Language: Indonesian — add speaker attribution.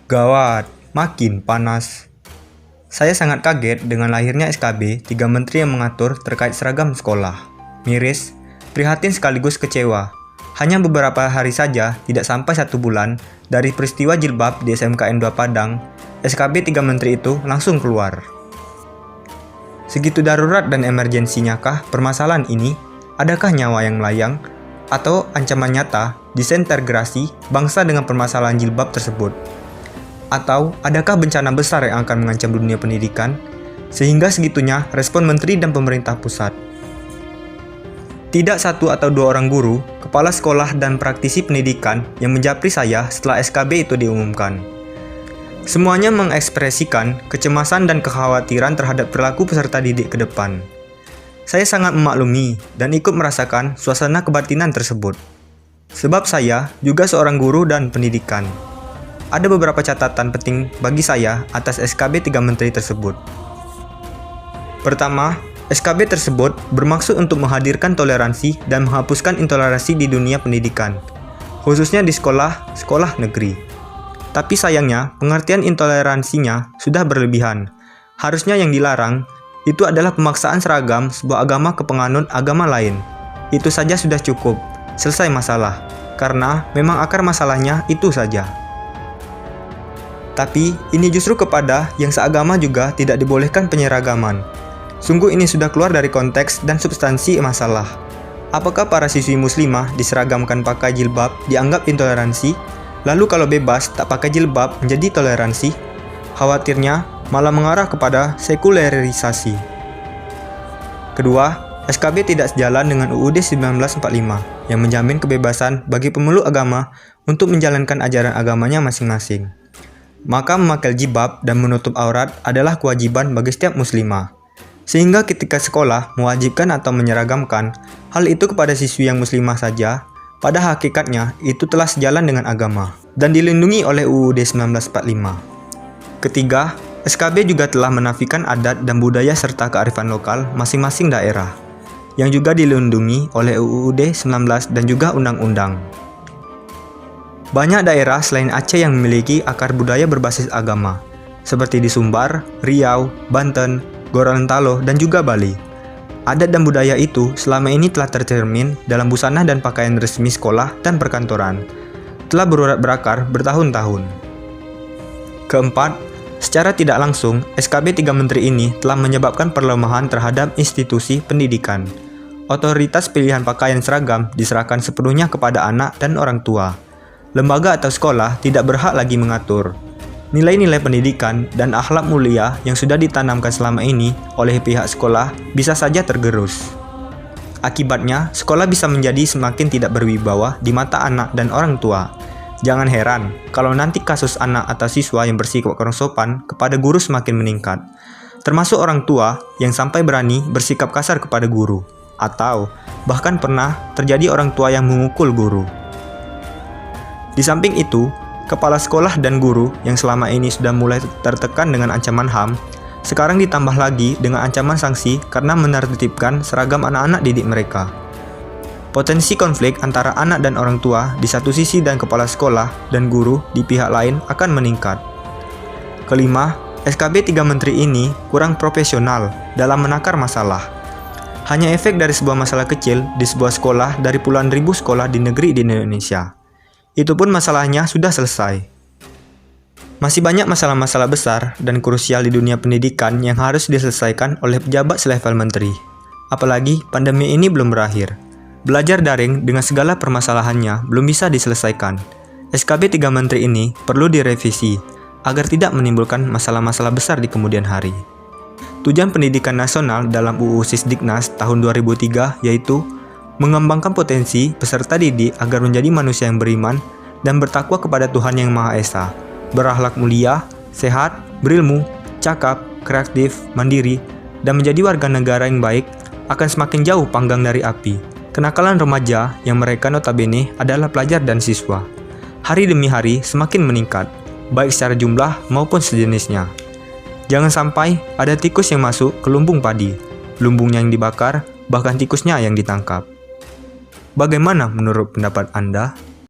Speaker 1: Gawat, makin panas. Saya sangat kaget dengan lahirnya SKB 3 Menteri yang mengatur terkait seragam sekolah. Miris, prihatin sekaligus kecewa. Hanya beberapa hari saja, tidak sampai 1 bulan, dari peristiwa jilbab di SMKN 2 Padang, SKB 3 Menteri itu langsung keluar. Segitu darurat dan emergensinya kah permasalahan ini? Adakah nyawa yang melayang? Atau ancaman nyata disintegrasi bangsa dengan permasalahan jilbab tersebut? Atau adakah bencana besar yang akan mengancam dunia pendidikan? Sehingga segitunya respon menteri dan pemerintah pusat. Tidak 1 atau 2 orang guru, kepala sekolah dan praktisi pendidikan yang menjapri saya setelah SKB itu diumumkan. Semuanya mengekspresikan kecemasan dan kekhawatiran terhadap perilaku peserta didik ke depan. Saya sangat memaklumi dan ikut merasakan suasana kebatinan tersebut. Sebab saya juga seorang guru dan pendidikan. Ada beberapa catatan penting bagi saya atas SKB 3 Menteri tersebut. Pertama, SKB tersebut bermaksud untuk menghadirkan toleransi dan menghapuskan intoleransi di dunia pendidikan, khususnya di sekolah negeri. Tapi sayangnya, pengertian intoleransinya sudah berlebihan. Harusnya yang dilarang itu adalah pemaksaan seragam sebuah agama ke penganut agama lain. Itu saja sudah cukup, selesai masalah, karena memang akar masalahnya itu saja. Tapi, ini justru kepada yang seagama juga tidak dibolehkan penyeragaman. Sungguh ini sudah keluar dari konteks dan substansi masalah. Apakah para siswi muslimah diseragamkan pakai jilbab dianggap intoleransi? Lalu kalau bebas tak pakai jilbab menjadi toleransi? Khawatirnya malah mengarah kepada sekularisasi. Kedua, SKB tidak sejalan dengan UUD 1945 yang menjamin kebebasan bagi pemeluk agama untuk menjalankan ajaran agamanya masing-masing. Maka memakai jilbab dan menutup aurat adalah kewajiban bagi setiap muslimah. Sehingga ketika sekolah mewajibkan atau menyeragamkan hal itu kepada siswi yang muslimah saja, pada hakikatnya itu telah sejalan dengan agama dan dilindungi oleh UUD 1945. Ketiga, SKB juga telah menafikan adat dan budaya serta kearifan lokal masing-masing daerah, yang juga dilindungi oleh UUD 19 dan juga undang-undang. Banyak daerah selain Aceh yang memiliki akar budaya berbasis agama, seperti di Sumbar, Riau, Banten, Gorontalo, dan juga Bali. Adat dan budaya itu selama ini telah tercermin dalam busana dan pakaian resmi sekolah dan perkantoran, telah berurat berakar bertahun-tahun. Keempat, secara tidak langsung, SKB 3 Menteri ini telah menyebabkan pelemahan terhadap institusi pendidikan. Otoritas pilihan pakaian seragam diserahkan sepenuhnya kepada anak dan orang tua. Lembaga atau sekolah tidak berhak lagi mengatur. Nilai-nilai pendidikan dan akhlak mulia yang sudah ditanamkan selama ini oleh pihak sekolah bisa saja tergerus. Akibatnya, sekolah bisa menjadi semakin tidak berwibawa di mata anak dan orang tua. Jangan heran kalau nanti kasus anak atau siswa yang bersikap kurang sopan kepada guru semakin meningkat, termasuk orang tua yang sampai berani bersikap kasar kepada guru, atau bahkan pernah terjadi orang tua yang memukul guru. Di samping itu, kepala sekolah dan guru yang selama ini sudah mulai tertekan dengan ancaman HAM, sekarang ditambah lagi dengan ancaman sanksi karena menertibkan seragam anak-anak didik mereka. Potensi konflik antara anak dan orang tua di satu sisi dan kepala sekolah dan guru di pihak lain akan meningkat. Kelima, SKB 3 Menteri ini kurang profesional dalam menakar masalah. Hanya efek dari sebuah masalah kecil di sebuah sekolah dari puluhan ribu sekolah di negeri di Indonesia. Itu pun masalahnya sudah selesai. Masih banyak masalah-masalah besar dan krusial di dunia pendidikan yang harus diselesaikan oleh pejabat selevel menteri. Apalagi pandemi ini belum berakhir. Belajar daring dengan segala permasalahannya belum bisa diselesaikan. SKB 3 Menteri ini perlu direvisi agar tidak menimbulkan masalah-masalah besar di kemudian hari. Tujuan pendidikan nasional dalam UU Sisdiknas tahun 2003 yaitu mengembangkan potensi peserta didik agar menjadi manusia yang beriman dan bertakwa kepada Tuhan Yang Maha Esa, berakhlak mulia, sehat, berilmu, cakap, kreatif, mandiri, dan menjadi warga negara yang baik akan semakin jauh panggang dari api. Kenakalan remaja yang mereka notabene adalah pelajar dan siswa. Hari demi hari semakin meningkat, baik secara jumlah maupun sejenisnya. Jangan sampai ada tikus yang masuk ke lumbung padi, lumbungnya yang dibakar, bahkan tikusnya yang ditangkap. Bagaimana menurut pendapat Anda?